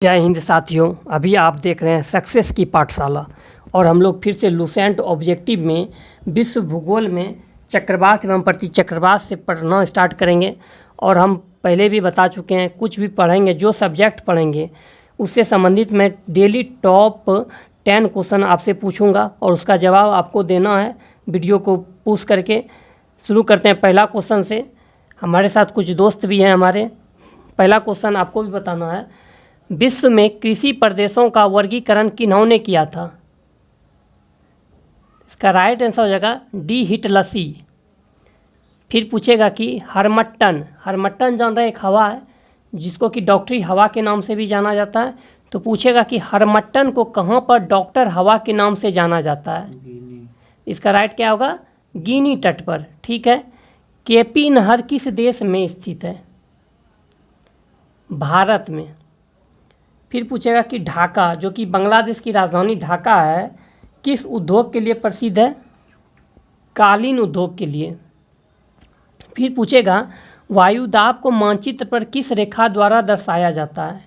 जय हिंद साथियों, अभी आप देख रहे हैं सक्सेस की पाठशाला और हम लोग फिर से लुसेंट ऑब्जेक्टिव में विश्व भूगोल में चक्रवात एवं प्रतिचक्रवात से पढ़ना स्टार्ट करेंगे। और हम पहले भी बता चुके हैं, कुछ भी पढ़ेंगे, जो सब्जेक्ट पढ़ेंगे उससे संबंधित मैं डेली टॉप 10 क्वेश्चन आपसे पूछूंगा और उसका जवाब आपको देना है। वीडियो को पुश करके शुरू करते हैं पहला क्वेश्चन से। हमारे साथ कुछ दोस्त भी हैं हमारे। पहला क्वेश्चन आपको भी बताना है, विश्व में कृषि प्रदेशों का वर्गीकरण किन्होंने किया था? इसका राइट आंसर हो जाएगा डी हिटलसी। फिर पूछेगा कि हरमट्टन जान रहे एक हवा है जिसको कि डॉक्टरी हवा के नाम से भी जाना जाता है। तो पूछेगा कि हरमट्टन को कहाँ पर डॉक्टर हवा के नाम से जाना जाता है? इसका राइट क्या होगा? गिनी तट पर। ठीक है। केपी नहर किस देश में स्थित है? भारत में। फिर पूछेगा कि ढाका, जो कि बांग्लादेश की राजधानी ढाका है, किस उद्योग के लिए प्रसिद्ध है? कालीन उद्योग के लिए। फिर पूछेगा वायुदाब को मानचित्र पर किस रेखा द्वारा दर्शाया जाता है?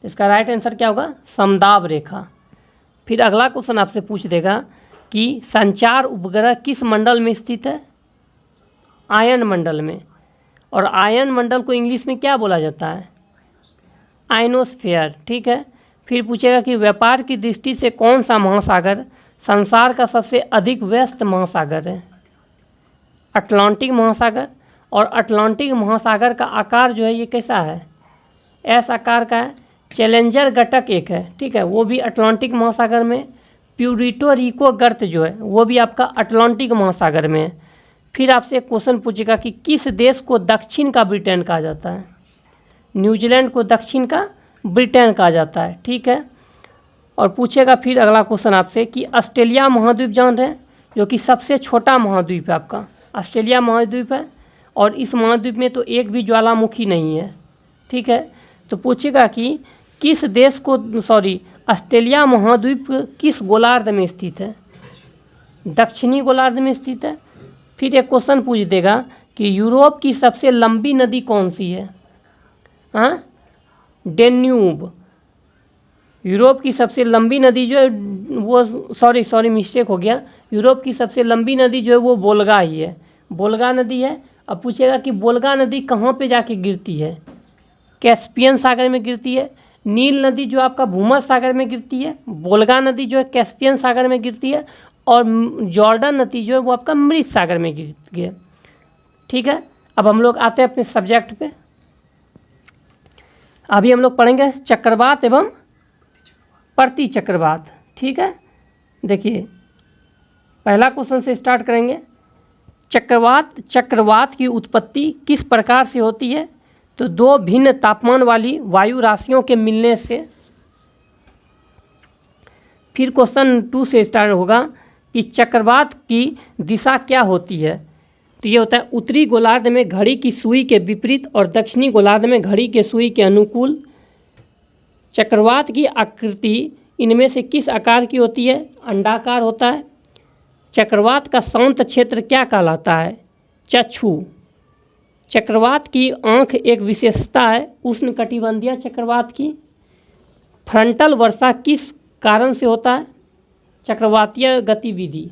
इसका राइट आंसर क्या होगा? समदाब रेखा। फिर अगला क्वेश्चन आपसे पूछ देगा कि संचार उपग्रह किस मंडल में स्थित है? आयन मंडल में। और आयन मंडल को इंग्लिश में क्या बोला जाता है? आयनोस्फीयर। ठीक है। फिर पूछेगा कि व्यापार की दृष्टि से कौन सा महासागर संसार का सबसे अधिक व्यस्त महासागर है? अटलांटिक महासागर। और अटलांटिक महासागर का आकार जो है ये कैसा है? एस आकार का है। चैलेंजर घटक एक है, ठीक है, वो भी अटलांटिक महासागर में। प्यूरिटो रिको गर्त जो है वो भी आपका अटलांटिक महासागर में है। फिर आपसे एक क्वेश्चन पूछेगा कि किस देश को दक्षिण का ब्रिटेन कहा जाता है? न्यूजीलैंड को दक्षिण का ब्रिटेन कहा जाता है। ठीक है। और पूछेगा फिर अगला क्वेश्चन आपसे कि ऑस्ट्रेलिया महाद्वीप जान रहे हैं, जो कि सबसे छोटा महाद्वीप है आपका, ऑस्ट्रेलिया महाद्वीप है। और इस महाद्वीप में तो एक भी ज्वालामुखी नहीं है। ठीक है। तो पूछेगा कि किस देश को ऑस्ट्रेलिया महाद्वीप किस गोलार्ध में स्थित है? दक्षिणी गोलार्ध में स्थित है। फिर एक क्वेश्चन पूछ देगा कि यूरोप की सबसे लंबी नदी कौन सी है? हाँ, डेन्यूब। यूरोप की सबसे लंबी नदी जो है वो सॉरी मिस्टेक हो गया। यूरोप की सबसे लंबी नदी जो है वो वोल्गा ही है, वोल्गा नदी है। अब पूछेगा कि वोल्गा नदी कहाँ पे जाके गिरती है? कैस्पियन सागर में गिरती है। नील नदी जो आपका भूमध्य सागर में गिरती है, वोल्गा नदी जो है कैस्पियन सागर में गिरती है, और जॉर्डन नदी जो है वो आपका मृत सागर में गिरती है। ठीक है। अब हम लोग आते हैं अपने सब्जेक्ट पे। अभी हम लोग पढ़ेंगे चक्रवात एवं प्रतिचक्रवात। ठीक है। देखिए पहला क्वेश्चन से स्टार्ट करेंगे। चक्रवात की उत्पत्ति किस प्रकार से होती है? तो दो भिन्न तापमान वाली वायु राशियों के मिलने से। फिर क्वेश्चन 2 से स्टार्ट होगा कि चक्रवात की दिशा क्या होती है? तो ये होता है उत्तरी गोलार्ध में घड़ी की सुई के विपरीत और दक्षिणी गोलार्ध में घड़ी के सुई के अनुकूल। चक्रवात की आकृति इनमें से किस आकार की होती है? अंडाकार होता है। चक्रवात का शांत क्षेत्र क्या कहलाता है? चक्षु। चक्रवात की आँख एक विशेषता है उष्णकटिबंधीय चक्रवात की। फ्रंटल वर्षा किस कारण से होता है? चक्रवातीय गतिविधि।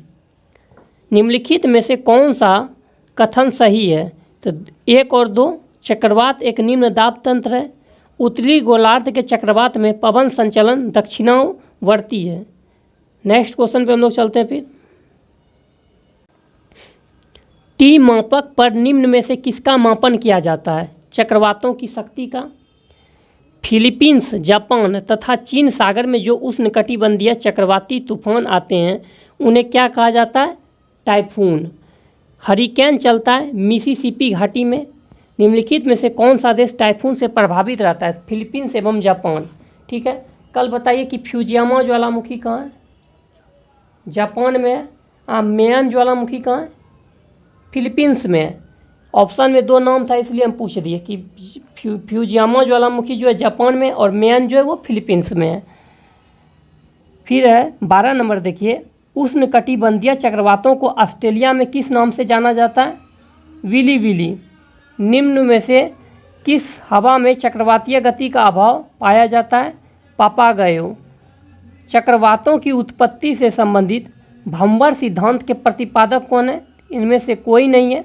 निम्नलिखित में से कौन सा कथन सही है? तो 1 और 2। चक्रवात एक निम्न दाब तंत्र है। उत्तरी गोलार्ध के चक्रवात में पवन संचलन दक्षिणावर्ती है। नेक्स्ट क्वेश्चन पे हम लोग चलते हैं। फिर टी मापक पर निम्न में से किसका मापन किया जाता है? चक्रवातों की शक्ति का। फिलीपींस, जापान तथा चीन सागर में जो उष्णकटिबंधीय चक्रवाती तूफान आते हैं उन्हें क्या कहा जाता है? टाइफून। हरिकेन चलता है मिसिसिपी घाटी में। निम्नलिखित में से कौन सा देश टाइफून से प्रभावित रहता है? फिलीपींस एवं जापान। ठीक है। कल बताइए कि फ्यूजियामा ज्वालामुखी कहाँ है? जापान में है। मेयन ज्वालामुखी कहाँ है? फिलीपींस में है। ऑप्शन में 2 नाम था इसलिए हम पूछ दिए कि फ्यूजियामा ज्वालामुखी जो है जापान में और मेयन जो है वो फिलीपींस में है। फिर है 12 नंबर। देखिए उष्णकटिबंधीय चक्रवातों को ऑस्ट्रेलिया में किस नाम से जाना जाता है? विली विली। निम्न में से किस हवा में चक्रवातीय गति का अभाव पाया जाता है? पापागयो। चक्रवातों की उत्पत्ति से संबंधित भंवर सिद्धांत के प्रतिपादक कौन है? इनमें से कोई नहीं है।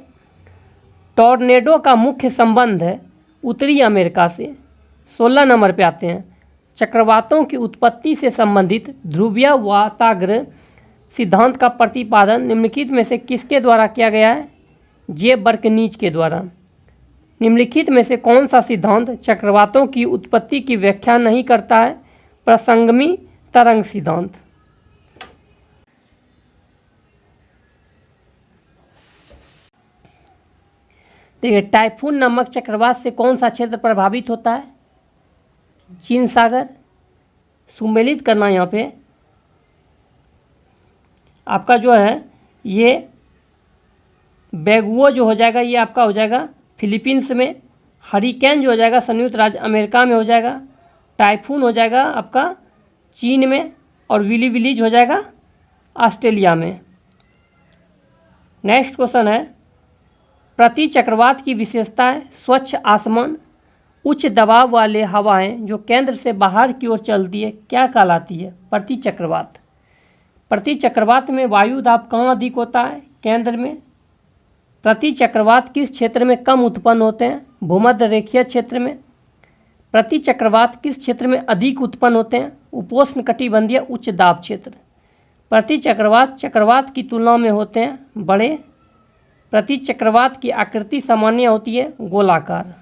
टॉर्नेडो का मुख्य संबंध है उत्तरी अमेरिका से। 16 नंबर पे आते हैं। चक्रवातों की उत्पत्ति से संबंधित ध्रुवीय वाताग्र सिद्धांत का प्रतिपादन निम्नलिखित में से किसके द्वारा किया गया है? जे बर्कनीज के द्वारा। निम्नलिखित में से कौन सा सिद्धांत चक्रवातों की उत्पत्ति की व्याख्या नहीं करता है? प्रसंगमी तरंग सिद्धांत। देखिए, टाइफून नामक चक्रवात से कौन सा क्षेत्र प्रभावित होता है? चीन सागर। सुमेलित करना यहाँ पे आपका जो है ये बैगुओ जो हो जाएगा ये आपका हो जाएगा फिलीपींस में। हरिकेन जो हो जाएगा संयुक्त राज्य अमेरिका में हो जाएगा। टाइफून हो जाएगा आपका चीन में। और विली विलीज हो जाएगा ऑस्ट्रेलिया में। नेक्स्ट क्वेश्चन है, प्रति चक्रवात की विशेषता है स्वच्छ आसमान। उच्च दबाव वाले हवाएं जो केंद्र से बाहर की ओर चलती है क्या कहलाती है? प्रति चक्रवात। प्रति चक्रवात में वायु दाब कहाँ अधिक होता है? केंद्र में। प्रति चक्रवात किस क्षेत्र में कम उत्पन्न होते हैं? भूमध्य रेखीय क्षेत्र में। प्रति चक्रवात किस क्षेत्र में अधिक उत्पन्न होते हैं? उपोष्ण कटिबंधीय उच्च दाब क्षेत्र। प्रति चक्रवात चक्रवात की तुलना में होते हैं बड़े। प्रति चक्रवात की आकृति सामान्य होती है गोलाकार।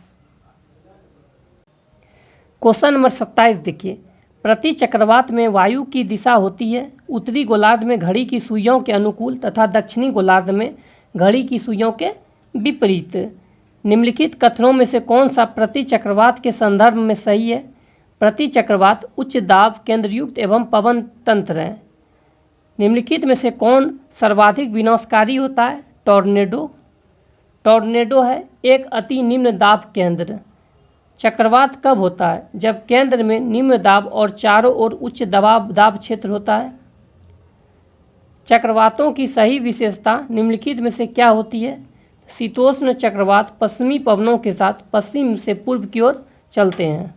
क्वेश्चन नंबर 27 देखिए, प्रति चक्रवात में वायु की दिशा होती है उत्तरी गोलार्ध में घड़ी की सुइयों के अनुकूल तथा दक्षिणी गोलार्ध में घड़ी की सुइयों के विपरीत। निम्नलिखित कथनों में से कौन सा प्रति चक्रवात के संदर्भ में सही है? प्रति चक्रवात उच्च दाब केंद्रयुक्त एवं पवन तंत्र है। निम्नलिखित में से कौन सर्वाधिक विनाशकारी होता है? टॉर्नेडो। टॉर्नेडो है एक अति निम्न दाब केंद्र। चक्रवात कब होता है? जब केंद्र में निम्न दाब और चारों ओर उच्च दाब क्षेत्र होता है। चक्रवातों की सही विशेषता निम्नलिखित में से क्या होती है? शीतोष्ण चक्रवात पश्चिमी पवनों के साथ पश्चिम से पूर्व की ओर चलते हैं।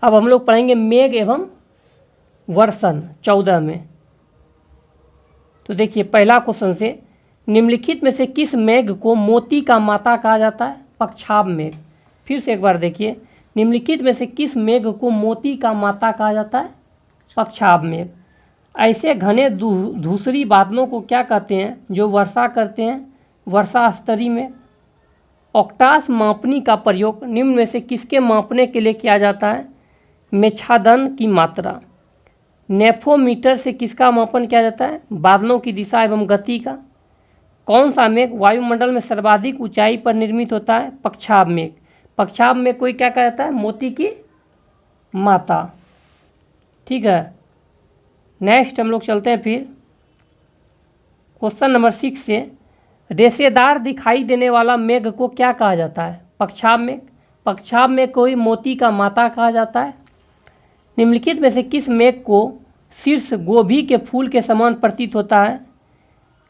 अब हम लोग पढ़ेंगे मेघ एवं वर्षण 14 में। तो देखिए, पहला क्वेश्चन से निम्नलिखित में से किस मेघ को मोती का माता कहा जाता है? पक्षाभ मेघ। फिर से एक बार देखिए, निम्नलिखित में से किस मेघ को मोती का माता कहा जाता है? पक्षाभ मेघ। ऐसे घने धूसरी बादलों को क्या कहते हैं जो वर्षा करते हैं? वर्षा स्तरी में। ऑक्टास मापनी का प्रयोग निम्न में से किसके मापने के लिए किया जाता है? मेछादन की मात्रा। नेफोमीटर से किसका मापन किया जाता है? बादलों की दिशा एवं गति का। कौन सा मेघ वायुमंडल में सर्वाधिक ऊंचाई पर निर्मित होता है? पक्षाभ मेघ। पक्षाभ में कोई क्या कहता है? मोती की माता। ठीक है, नेक्स्ट हम लोग चलते हैं फिर क्वेश्चन नंबर 6 से। रेशेदार दिखाई देने वाला मेघ को क्या कहा जाता है? पक्षाभ मेघ। पक्षाभ में कोई मोती का माता कहा जाता है। निम्नलिखित में से किस मेघ को शीर्ष गोभी के फूल के समान प्रतीत होता है?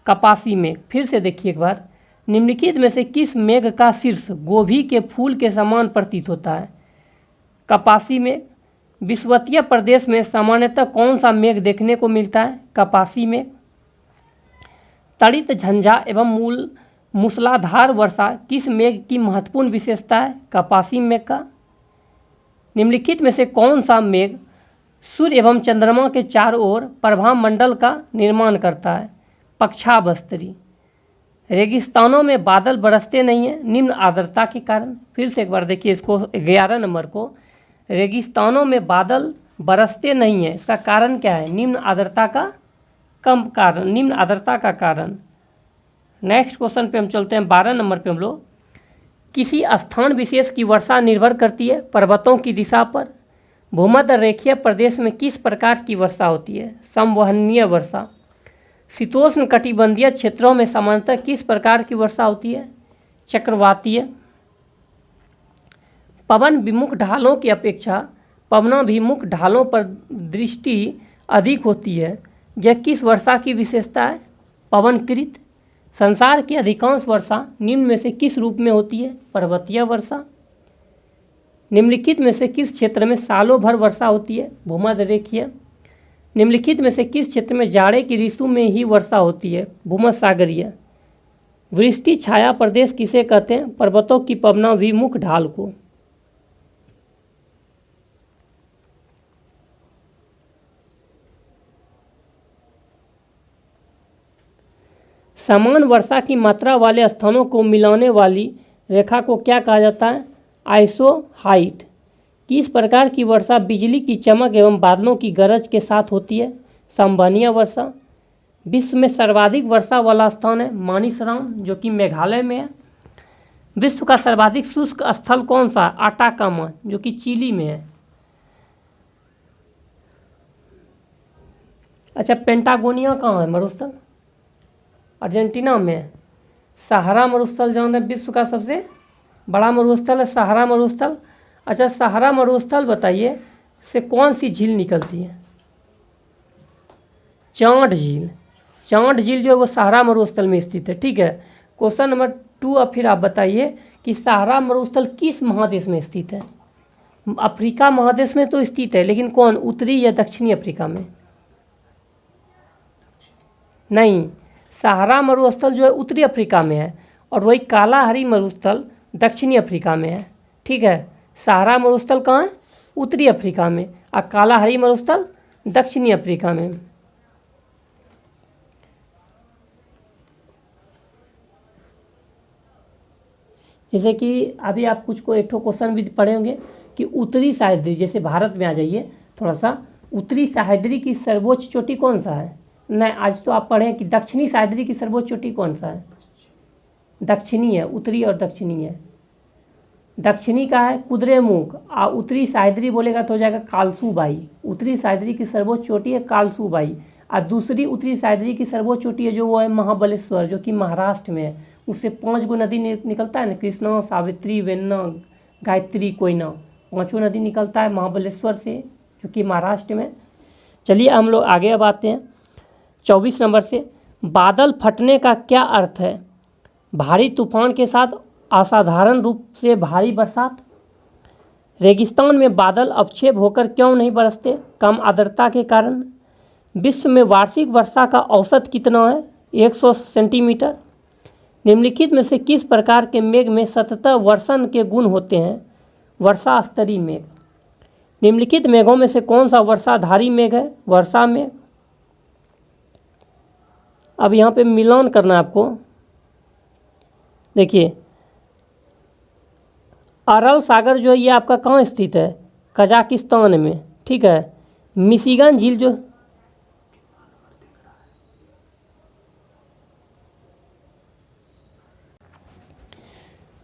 कपासी मेघ। फिर से देखिए एक बार, निम्नलिखित में से किस मेघ का शीर्ष गोभी के फूल के समान प्रतीत होता है? कपासी मेघ। विषुवतीय प्रदेश में सामान्यतः कौन सा मेघ देखने को मिलता है? कपासी मेघ। तड़ित झंझा एवं मूसलाधार वर्षा किस मेघ की महत्वपूर्ण विशेषता है? कपासी मेघ का। निम्नलिखित में से कौन सा मेघ सूर्य एवं चंद्रमा के चारों ओर प्रभा मंडल का निर्माण करता है? पक्षाभ स्तरी। रेगिस्तानों में बादल बरसते नहीं हैं निम्न आर्द्रता के कारण। फिर से एक बार देखिए इसको, 11 नंबर को। रेगिस्तानों में बादल बरसते नहीं हैं, इसका कारण क्या है? निम्न आर्द्रता का कम कारण, निम्न आर्द्रता का कारण। नेक्स्ट क्वेश्चन पे हम चलते हैं 12 नंबर पे हम लोग। किसी स्थान विशेष की वर्षा निर्भर करती है पर्वतों की दिशा पर। भूमध्य रेखीय प्रदेश में किस प्रकार की वर्षा होती है? संवहनीय वर्षा। शीतोष्ण कटिबंधीय क्षेत्रों में सामान्यतः किस प्रकार की वर्षा होती है? चक्रवातीय। पवन विमुख ढालों की अपेक्षा पवनाभिमुख ढालों पर दृष्टि अधिक होती है। यह किस वर्षा की विशेषता है? पवनकृत। संसार की अधिकांश वर्षा निम्न में से किस रूप में होती है? पर्वतीय वर्षा। निम्नलिखित में से किस क्षेत्र में सालों भर वर्षा होती है? भूमध्यरेखीय। निम्नलिखित में से किस क्षेत्र में जाड़े की ऋतु में ही वर्षा होती है? भूमध्यसागरीय। वृष्टि छाया प्रदेश किसे कहते हैं? पर्वतों की पवनाभिमुख ढाल को। समान वर्षा की मात्रा वाले स्थानों को मिलाने वाली रेखा को क्या कहा जाता है? आइसोहाइट। किस प्रकार की वर्षा बिजली की चमक एवं बादलों की गरज के साथ होती है? संवहनीय वर्षा। विश्व में सर्वाधिक वर्षा वाला स्थान है मानिसराम, जो कि मेघालय में है। विश्व का सर्वाधिक शुष्क स्थल कौन सा? आटाकामा, जो कि चिली में है। अच्छा, पेंटागोनिया कहाँ है मरुस्थल? अर्जेंटीना में है। सहारा मरुस्थल जो है विश्व का सबसे बड़ा मरुस्थल है, सहारा मरुस्थल। अच्छा, सहारा मरुस्थल बताइए से कौन सी झील निकलती है? चांड झील। चांड झील जो है वो सहारा मरुस्थल में स्थित है। ठीक है, क्वेश्चन नंबर 2। अब फिर आप बताइए कि सहारा मरुस्थल किस महादेश में स्थित है? अफ्रीका महादेश में तो स्थित है, लेकिन कौन, उत्तरी या दक्षिणी अफ्रीका में? नहीं, सहारा मरुस्थल जो है उत्तरी अफ्रीका में है और वही कालाहारी मरुस्थल दक्षिणी अफ्रीका में है। ठीक है, सहारा मरुस्थल कहाँ है? उत्तरी अफ्रीका में, और कालाहारी मरुस्थल दक्षिणी अफ्रीका में। जैसे कि अभी आप कुछ को एक क्वेश्चन भी पढ़े होंगे कि उत्तरी सह्याद्री, जैसे भारत में आ जाइए थोड़ा सा, उत्तरी सह्याद्री की सर्वोच्च चोटी कौन सा है? नहीं, आज तो आप पढ़ें कि दक्षिणी सह्याद्री की सर्वोच्च चोटी कौन सा है? दक्षिणी है, उत्तरी और दक्षिणी है। दक्षिणी का है कुद्रेमुख, और उत्तरी सह्याद्री बोलेगा तो हो जाएगा कालसूबाई। उत्तरी सह्याद्री की सर्वोच्च चोटी है कालसूबाई, और दूसरी उत्तरी सह्याद्री की सर्वोच्च चोटी है जो वो है महाबलेश्वर, जो कि महाराष्ट्र में है। उससे 5 गो नदी निकलता है ना, कृष्णा, सावित्री, वेन्ना, गायत्री, कोयना, 5 नदी निकलता है महाबलेश्वर से, जो कि महाराष्ट्र में। चलिए हम लोग आगे अब आते हैं 24 नंबर से। बादल फटने का क्या अर्थ है? भारी तूफान के साथ असाधारण रूप से भारी बरसात। रेगिस्तान में बादल अवक्षेप होकर क्यों नहीं बरसते? कम आर्द्रता के कारण। विश्व में वार्षिक वर्षा का औसत कितना है? 100 सेंटीमीटर। निम्नलिखित में से किस प्रकार के मेघ में सतत वर्षण के गुण होते हैं? वर्षा स्तरीय मेघ। निम्नलिखित मेघों में से कौन सा वर्षाधारी मेघ है? वर्षा मेघ। अब यहाँ पे मिलान करना है आपको। देखिए, अरल सागर जो है ये आपका कहाँ स्थित है? कजाकिस्तान में। ठीक है, मिशिगन झील जो,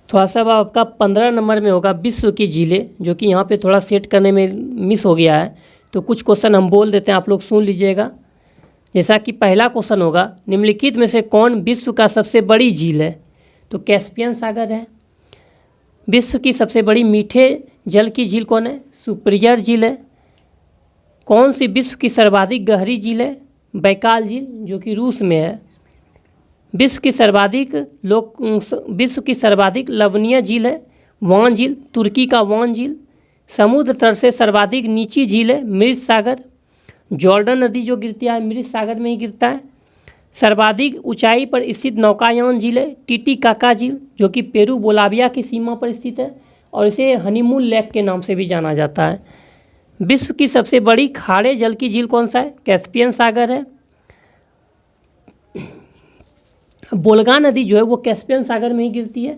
थोड़ा सा आपका 15 नंबर में होगा विश्व की झीलें, जो कि यहाँ पे थोड़ा सेट करने में मिस हो गया है, तो कुछ क्वेश्चन हम बोल देते हैं, आप लोग सुन लीजिएगा। जैसा कि पहला क्वेश्चन होगा, निम्नलिखित में से कौन विश्व का सबसे बड़ी झील है? तो कैस्पियन सागर है। विश्व की सबसे बड़ी मीठे जल की झील कौन है? सुपीरियर झील है। कौन सी विश्व की सर्वाधिक गहरी झील है? बैकाल झील, जो कि रूस में है। विश्व की सर्वाधिक लवणीय झील है वान झील, तुर्की का वान झील। समुद्र तल से सर्वाधिक नीची झील है मृत सागर। जॉर्डन नदी जो गिरती है मृत सागर में ही गिरता है। सर्वाधिक ऊंचाई पर स्थित नौकायान झील है टिटिकाका झील, जो कि पेरू बोलाविया की सीमा पर स्थित है और इसे हनीमून लेक के नाम से भी जाना जाता है। विश्व की सबसे बड़ी खारे जल की झील कौन सा है? कैस्पियन सागर है। बोल्गा नदी जो है वो कैस्पियन सागर में ही गिरती है।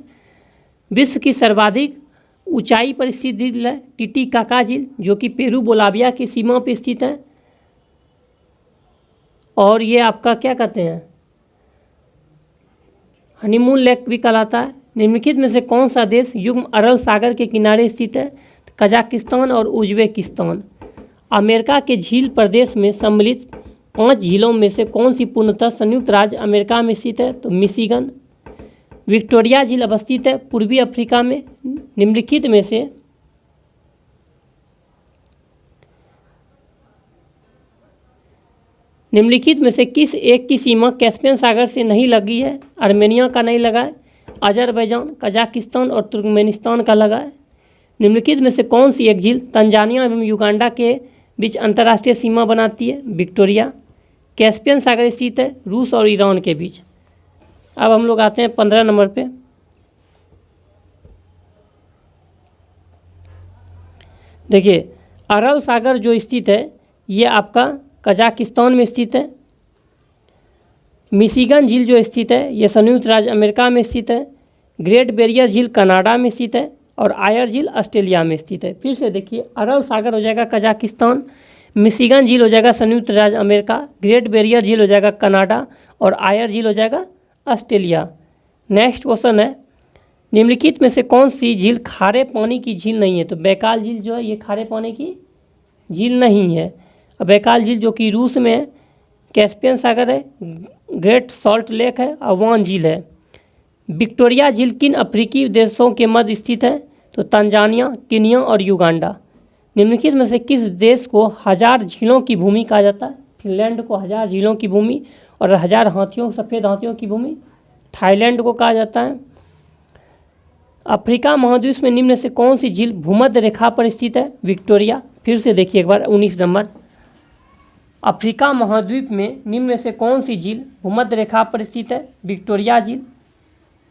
विश्व की सर्वाधिक ऊंचाई पर स्थित झील है टिटिकाका झील, जो कि पेरू बोलाविया की सीमा पर स्थित है। और ये आपका क्या कहते हैं, हनीमून लेक भी कहलाता है। निम्नलिखित में से कौन सा देश युग्म अरल सागर के किनारे स्थित है? कजाकिस्तान और उज्बेकिस्तान। अमेरिका के झील प्रदेश में सम्मिलित 5 झीलों में से कौन सी पूर्णतः संयुक्त राज्य अमेरिका में स्थित है? तो मिशिगन। विक्टोरिया झील अवस्थित है पूर्वी अफ्रीका में। निम्नलिखित निम्नलिखित में से किस एक की सीमा कैस्पियन सागर से नहीं लगी है? आर्मेनिया का नहीं लगा है, अजरबैजान, कजाकिस्तान और तुर्कमेनिस्तान का लगा है। निम्नलिखित में से कौन सी एक झील तंजानिया एवं युगांडा के बीच अंतर्राष्ट्रीय सीमा बनाती है? विक्टोरिया। कैस्पियन सागर स्थित है रूस और ईरान के बीच। अब हम लोग आते हैं 15 नंबर पे। देखिए, अरल सागर जो स्थित है ये आपका कजाकिस्तान में स्थित है। मिशिगन झील जो स्थित है ये संयुक्त राज्य अमेरिका में स्थित है। ग्रेट बैरियर झील कनाडा में स्थित है और आयर झील ऑस्ट्रेलिया में स्थित है। फिर से देखिए, अरल सागर हो जाएगा कजाकिस्तान, मिशिगन झील हो जाएगा संयुक्त राज्य अमेरिका, ग्रेट बैरियर झील हो जाएगा कनाडा और आयर झील हो जाएगा ऑस्ट्रेलिया। नेक्स्ट क्वेश्चन है, निम्नलिखित में से कौन सी झील खारे पानी की झील नहीं है? तो बैकाल झील जो है ये खारे पानी की झील नहीं है। बैकाल झील जो कि रूस में है, कैस्पियन सागर है, ग्रेट सॉल्ट लेक है और वान झील है। विक्टोरिया झील किन अफ्रीकी देशों के मध्य स्थित है? तो तंजानिया, केन्या और युगांडा। निम्नलिखित में से किस देश को 1000 झीलों की भूमि कहा जाता है? फिनलैंड को 1000 झीलों की भूमि और 1000 हाथियों, सफ़ेद हाथियों की भूमि थाईलैंड को कहा जाता है। अफ्रीका महाद्वीप में निम्न से कौन सी झील भूमध्य रेखा पर स्थित है? विक्टोरिया। फिर से देखिए एक बार 19 नंबर, अफ्रीका महाद्वीप में निम्न से कौन सी झील भूमध्य रेखा पर स्थित है? विक्टोरिया झील।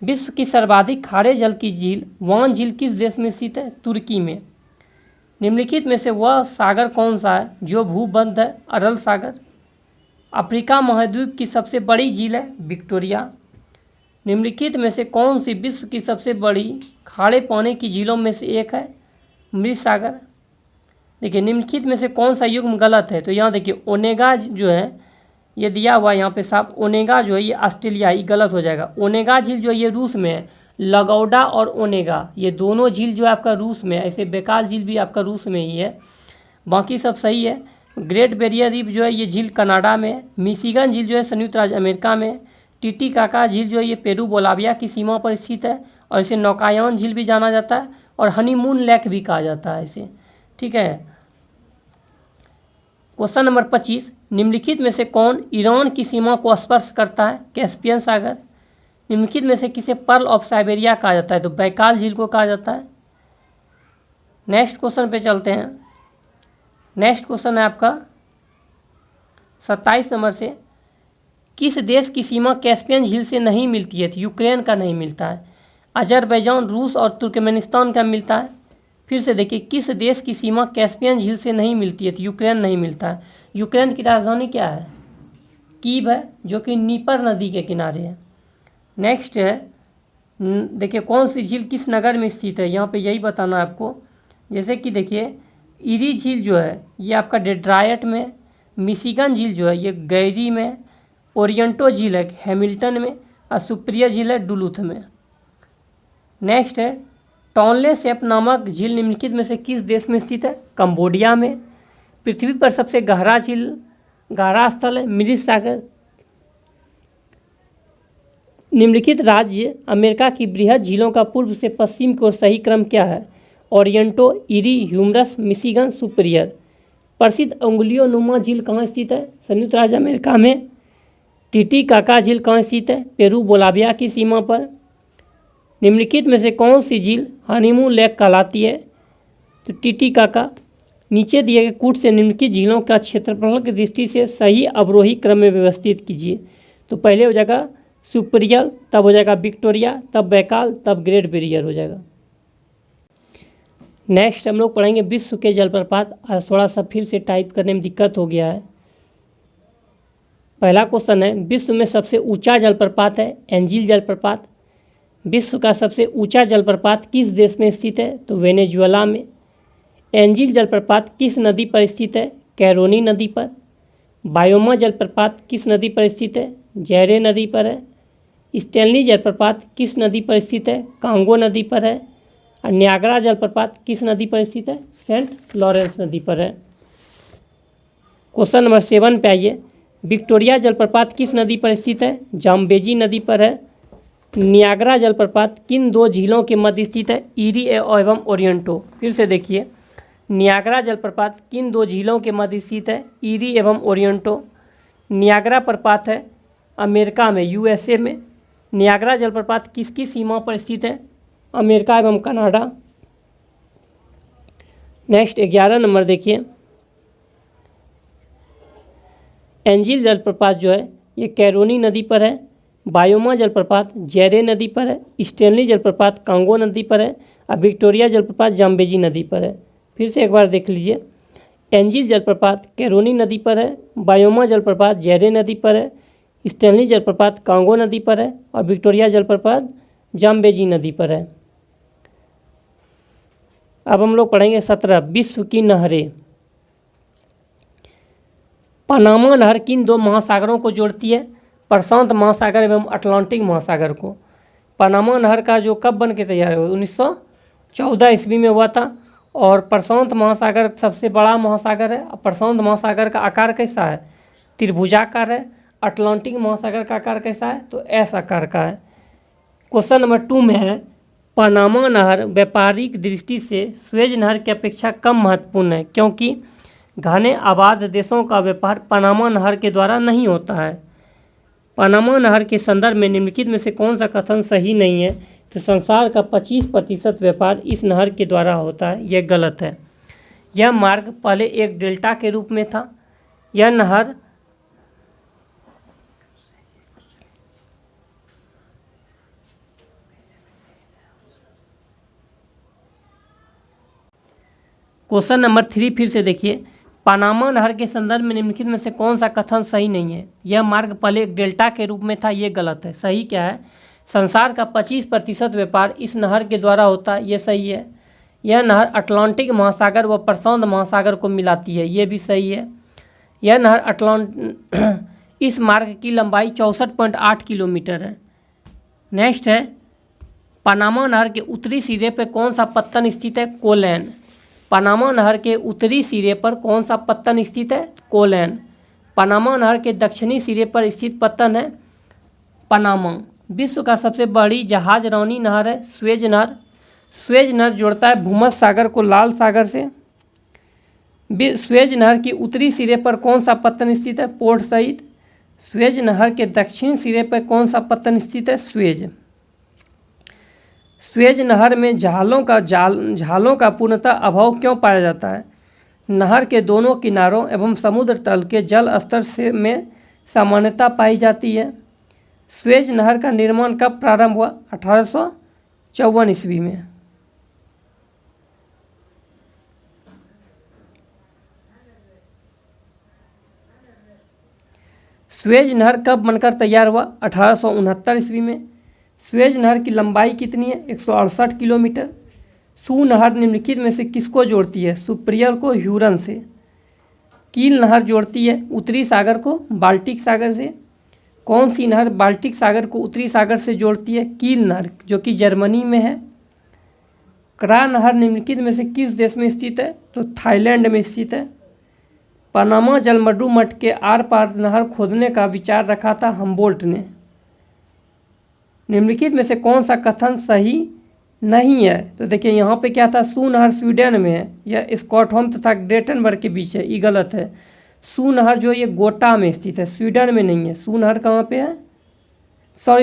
विश्व की सर्वाधिक खारे जल की झील वान झील किस देश में स्थित है? तुर्की में। निम्नलिखित में से वह सागर कौन सा है जो भूबंध है? अरल सागर। अफ्रीका महाद्वीप की सबसे बड़ी झील है विक्टोरिया। निम्नलिखित में से कौन सी विश्व की सबसे बड़ी खारे पानी की झीलों में से एक है? मृत सागर। देखिए, निम्नलिखित में से कौन सा युग्म गलत है? तो यहाँ देखिए, ओनेगा जो है ये दिया हुआ है यहाँ पे साफ, ओनेगा जो है ये ऑस्ट्रेलिया, ही गलत हो जाएगा। ओनेगा झील जो है ये रूस में है। लगौडा और ओनेगा ये दोनों झील जो है आपका रूस में है। ऐसे बैकाल झील भी आपका रूस में ही है, बाकी सब सही है। ग्रेट बैरियर रीफ जो है ये झील कनाडा में है। मिशिगन झील जो है संयुक्त राज्य अमेरिका में। टिटिकाका झील जो है ये पेरू बोलाविया की सीमा पर स्थित है और इसे नौकायान झील भी जाना जाता है और हनीमून लेक भी कहा जाता है इसे, ठीक है। क्वेश्चन नंबर 25, निम्नलिखित में से कौन ईरान की सीमा को स्पर्श करता है? कैस्पियन सागर। निम्नलिखित में से किसे पर्ल ऑफ साइबेरिया कहा जाता है? तो बैकाल झील को कहा जाता है। नेक्स्ट क्वेश्चन पे चलते हैं। नेक्स्ट क्वेश्चन है आपका 27 नंबर से, किस देश की सीमा कैस्पियन झील से नहीं मिलती है? तो यूक्रेन का नहीं मिलता है। अजरबैजान, रूस और तुर्कमेनिस्तान का मिलता है। फिर से देखिए, किस देश की सीमा कैस्पियन झील से नहीं मिलती है? तो यूक्रेन नहीं मिलता है। यूक्रेन की राजधानी क्या है? कीव है, जो कि नीपर नदी के किनारे है। नेक्स्ट है, देखिए कौन सी झील किस नगर में स्थित है? यहाँ पे यही बताना है आपको। जैसे कि देखिए, इरी झील जो है ये आपका डेट्रायट में, मिशिगन झील जो है ये गैरी में, ओरिएंटो झील है हैमिल्टन में और सुप्रियर झील है डुलूथ में। नेक्स्ट है, टॉनले सैप नामक झील निम्नलिखित में से किस देश में स्थित है? कंबोडिया में। पृथ्वी पर सबसे गहरा झील, गहरा स्थल है मृत सागर। निम्नलिखित राज्य अमेरिका की बृहद झीलों का पूर्व से पश्चिम की ओर सही क्रम क्या है? ओरिएंटो, इरी, ह्यूमरस, मिशिगन, सुपीरियर। प्रसिद्ध अंगुलियों नुमा झील कहाँ स्थित है? संयुक्त राज्य अमेरिका में। टिटिकाका झील कहाँ स्थित है? पेरू बोलाविया की सीमा पर। निम्नलिखित में से कौन सी झील हनीमून लेक कहलाती है? तो टिटिकाका। नीचे दिए गए कूट से निम्नलिखित झीलों का क्षेत्रफल की दृष्टि से सही अवरोही क्रम में व्यवस्थित कीजिए। तो पहले हो जाएगा सुपीरियर, तब हो जाएगा विक्टोरिया, तब बैकाल, तब ग्रेट बैरियर हो जाएगा। नेक्स्ट हम लोग पढ़ेंगे विश्व के जलप्रपात। आज थोड़ा सा फिर से टाइप करने में दिक्कत हो गया है। पहला क्वेश्चन है, विश्व में सबसे ऊंचा जलप्रपात है एंजिल जलप्रपात। विश्व का सबसे ऊंचा जलप्रपात किस देश में स्थित है? तो वेनेजुएला में। एंजिल जलप्रपात किस नदी पर स्थित है? कैरोनी नदी पर। बायोमा जलप्रपात किस नदी पर स्थित है? जैरे नदी पर है। स्टैनली जलप्रपात किस नदी पर स्थित है? कांगो नदी पर है। और न्यागरा जलप्रपात किस नदी पर स्थित है? सेंट लॉरेंस नदी पर है। क्वेश्चन नंबर 7 पे आइए, विक्टोरिया जलप्रपात किस नदी पर स्थित है? जाम्बेजी नदी पर है। न्यागरा जलप्रपात किन दो झीलों के मध्य स्थित है? इरी एवं ओरिएंटो। फिर से देखिए, न्यागरा जलप्रपात किन दो झीलों के मध्य स्थित है? इरी एवं ओरिएंटो। नियाग्रा प्रपात है अमेरिका में, यूएसए में। नियाग्रा जलप्रपात किसकी सीमा पर स्थित है? अमेरिका एवं कनाडा। नेक्स्ट 11 नंबर देखिए, एंजिल जलप्रपात जो है ये कैरोनी नदी पर है। बायोमा जलप्रपात जेरे नदी पर है। स्टेनली जलप्रपात कांगो नदी पर है। और विक्टोरिया जलप्रपात जाम्बेजी नदी पर है। फिर से एक बार देख लीजिए, एंजिल जलप्रपात कैरोनी नदी पर है। बायोमा जलप्रपात जेरे नदी पर है। स्टेनली जलप्रपात कांगो नदी पर है। और विक्टोरिया जलप्रपात जाम्बेजी नदी पर है। अब हम लोग पढ़ेंगे 17 विश्व की नहरें। पनामा नहर किन दो महासागरों को जोड़ती है? प्रशांत महासागर एवं अटलांटिक महासागर को। पनामा नहर का जो कब बन के तैयार हुआ? 1914 ईस्वी में हुआ था। और प्रशांत महासागर सबसे बड़ा महासागर है। प्रशांत महासागर का आकार कैसा है? त्रिभुजाकार है। अटलांटिक महासागर का आकार कैसा है? तो एस आकार का है। क्वेश्चन नंबर 2 में है, पनामा नहर व्यापारिक दृष्टि से सुएज नहर की अपेक्षा कम महत्वपूर्ण है क्योंकि घने आबाद देशों का व्यापार पनामा नहर के द्वारा नहीं होता है। पनामा नहर के संदर्भ में निम्नलिखित में से कौन सा कथन सही नहीं है? तो संसार का 25% व्यापार इस नहर के द्वारा होता है, यह गलत है। यह मार्ग पहले एक डेल्टा के रूप में था। यह नहर क्वेश्चन नंबर 3 फिर से देखिए, पनामा नहर के संदर्भ में निम्नलिखित में से कौन सा कथन सही नहीं है? यह मार्ग पहले एक डेल्टा के रूप में था, ये गलत है। सही क्या है? संसार का 25% व्यापार इस नहर के द्वारा होता है, ये सही है। यह नहर अटलांटिक महासागर व प्रशांत महासागर को मिलाती है, ये भी सही है। यह नहर इस मार्ग की लंबाई 64.8 किलोमीटर है। नेक्स्ट है, पनामा नहर के उत्तरी सिरे पर कौन सा पत्तन स्थित है? कोलैन। पनामा नहर के उत्तरी सिरे पर कौन सा पत्तन स्थित है? कोलैन। पनामा नहर के दक्षिणी सिरे पर स्थित पत्तन है पनामा। विश्व का सबसे बड़ी जहाज रौनी नहर है सुएज नहर। सुएज नहर जोड़ता है भूमध्य सागर को लाल सागर से। सुएज नहर की उत्तरी सिरे पर कौन सा पत्तन स्थित है? Port Said. सुएज नहर के दक्षिण सिरे पर कौन सा पत्तन स्थित है? सुएज। सुएज नहर में झालों का पूर्णतः अभाव क्यों पाया जाता है? नहर के दोनों किनारों एवं समुद्र तल के जल स्तर से में सामान्यता पाई जाती है। सुएज नहर का निर्माण कब प्रारंभ हुआ? 1854 ईस्वी में। सुएज नहर कब बनकर तैयार हुआ? 1869 ईस्वी में। सुएज नहर की लंबाई कितनी है? 168 किलोमीटर। सू नहर निम्नलिखित में से किसको जोड़ती है? सुपिरियर को ह्यूरन से। कील नहर जोड़ती है उत्तरी सागर को बाल्टिक सागर से। कौन सी नहर बाल्टिक सागर को उत्तरी सागर से जोड़ती है? कील नहर, जो कि जर्मनी में है। क्रा नहर निम्नलिखित में से किस देश में स्थित है? तो थाईलैंड में स्थित है। पनामा जलमड्डू मठ के आर पार नहर खोदने का विचार रखा था हम्बोल्ट ने। निम्नलिखित में से कौन सा कथन सही नहीं है? तो देखिए यहाँ पे क्या था, सू नहर स्वीडन में है, यह स्कॉटहोम तथा ग्रेटनबर्ग के बीच है, ये गलत है। सू नहर जो ये गोटा में स्थित है, स्वीडन में नहीं है। सू नहर कहाँ पे है?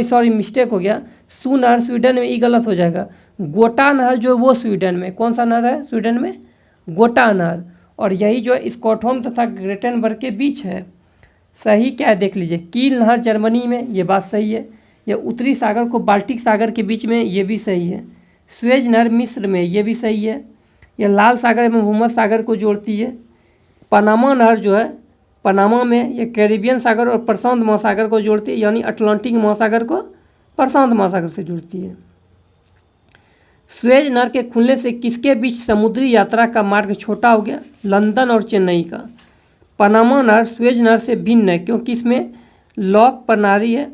सॉरी मिस्टेक हो गया। सू नहर स्वीडन में, ये गलत हो जाएगा। गोटा नहर जो वो स्वीडन में। कौन सा नहर है स्वीडन में? गोटा नहर। और यही जो स्कॉटहोम तथा ग्रेटनबर्ग के बीच है। सही क्या है देख लीजिए। कील नहर जर्मनी में, ये बात सही है। यह उत्तरी सागर को बाल्टिक सागर के बीच में, ये भी सही है। सुएज नहर मिस्र में, ये भी सही है। यह लाल सागर एवं भूमध्य सागर को जोड़ती है। पनामा नहर जो है पनामा में, ये कैरिबियन सागर और प्रशांत महासागर को जोड़ती है, यानी अटलांटिक महासागर को प्रशांत महासागर से जोड़ती है। सुएज नहर के खुलने से किसके बीच समुद्री यात्रा का मार्ग छोटा हो गया? लंदन और चेन्नई का। पनामा नहर सुएज नहर से भिन्न है क्योंकि इसमें लॉक प्रणाली है।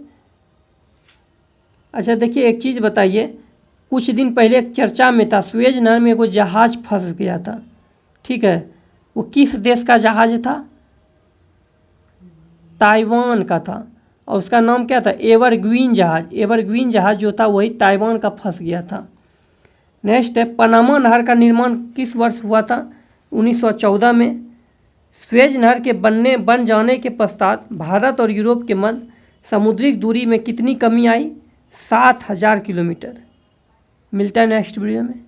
अच्छा देखिए एक चीज़ बताइए, कुछ दिन पहले एक चर्चा में था, सुएज नहर में कोई जहाज़ फंस गया था, ठीक है, वो किस देश का जहाज़ था? ताइवान का था। और उसका नाम क्या था? एवरग्रीन जहाज़। एवरग्रीन जहाज़ जो था वही ताइवान का फंस गया था। नेक्स्ट है, पनामा नहर का निर्माण किस वर्ष हुआ था? 1914 में। स्वेज नहर के बन जाने के पश्चात भारत और यूरोप के मध्य समुद्री दूरी में कितनी कमी आई? 7000 किलोमीटर। मिलता है नेक्स्ट वीडियो में।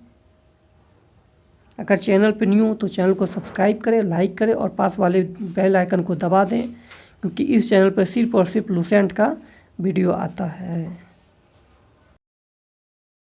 अगर चैनल पर न्यू हो तो चैनल को सब्सक्राइब करें, लाइक करें और पास वाले बेल आइकन को दबा दें, क्योंकि इस चैनल पर सिर्फ और सिर्फ लूसेंट का वीडियो आता है।